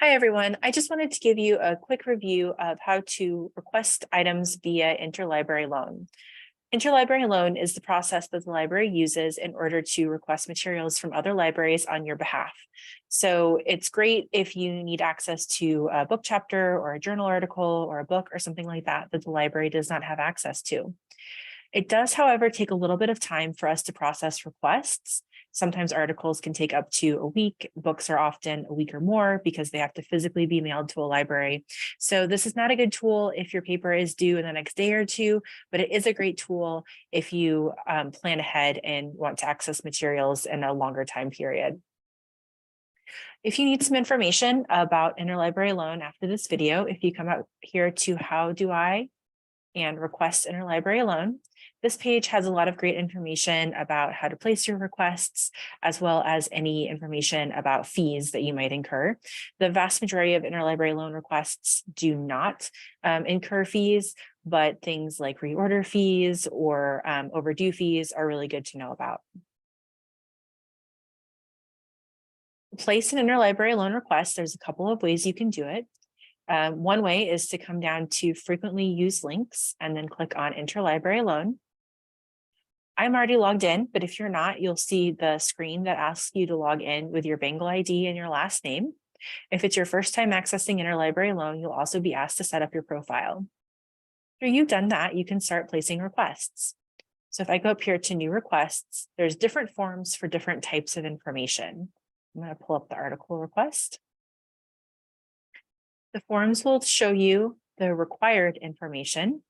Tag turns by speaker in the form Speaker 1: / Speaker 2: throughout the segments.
Speaker 1: Hi, everyone. I just wanted to give you a quick review of how to request items via interlibrary loan. Interlibrary loan is the process that the library uses in order to request materials from other libraries on your behalf. So it's great if you need access to a book chapter or a journal article or a book or something like that that the library does not have access to. It does, however, take a little bit of time for us to process requests. Sometimes articles can take up to a week. Books are often a week or more because they have to physically be mailed to a library. So this is not a good tool if your paper is due in the next day or two, but it is a great tool if you plan ahead and want to access materials in a longer time period. If you need some information about interlibrary loan after this video, if you come out here to How Do I and Request Interlibrary Loan, this page has a lot of great information about how to place your requests, as well as any information about fees that you might incur. The vast majority of interlibrary loan requests do not incur fees, but things like reorder fees or overdue fees are really good to know about. To place an interlibrary loan request, there's a couple of ways you can do it. One way is to come down to frequently used links and then click on interlibrary loan. I'm already logged in, but if you're not, you'll see the screen that asks you to log in with your Bengal ID and your last name. If it's your first time accessing interlibrary loan, you'll also be asked to set up your profile. After you've done that, you can start placing requests. So if I go up here to new requests, there's different forms for different types of information. I'm going to pull up the article request. The forms will show you the required information.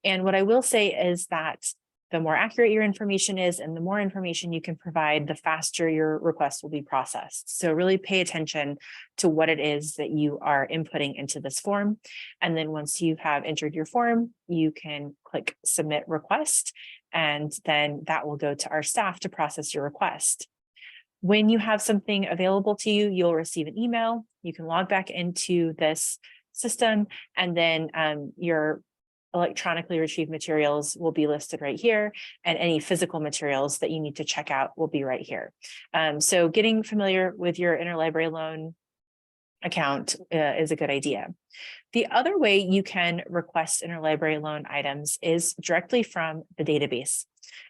Speaker 1: And what I will say is that the more accurate your information is and the more information you can provide, the faster your request will be processed. So really pay attention to what it is that you are inputting into this form. And then once you have entered your form, you can click Submit Request, and then that will go to our staff to process your request. When you have something available to you, you'll receive an email. You can log back into this system, and then your electronically retrieved materials will be listed right here, and any physical materials that you need to check out will be right here. So getting familiar with your interlibrary loan account is a good idea. The other way you can request interlibrary loan items is directly from the database.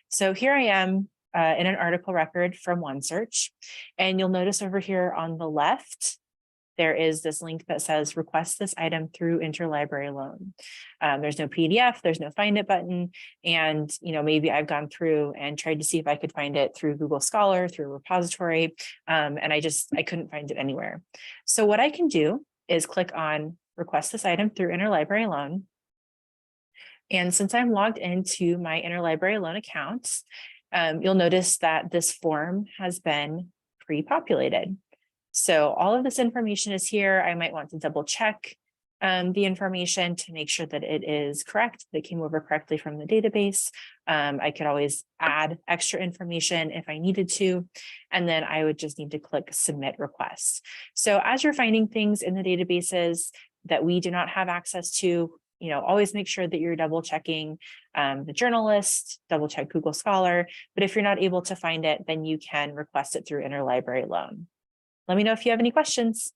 Speaker 1: So here I am in an article record from OneSearch, and you'll notice over here on the left, there is this link that says request this item through interlibrary loan. There's no PDF, there's no find it button. And maybe I've gone through and tried to see if I could find it through Google Scholar, through a repository, and I couldn't find it anywhere. So what I can do is click on request this item through interlibrary loan. And since I'm logged into my interlibrary loan account, you'll notice that this form has been pre-populated. So all of this information is here. I might want to double check the information to make sure that it is correct, that it came over correctly from the database. I could always add extra information if I needed to, and then I would just need to click Submit Request. So as you're finding things in the databases that we do not have access to, always make sure that you're double checking the journal list, double check Google Scholar. But if you're not able to find it, then you can request it through interlibrary loan. Let me know if you have any questions.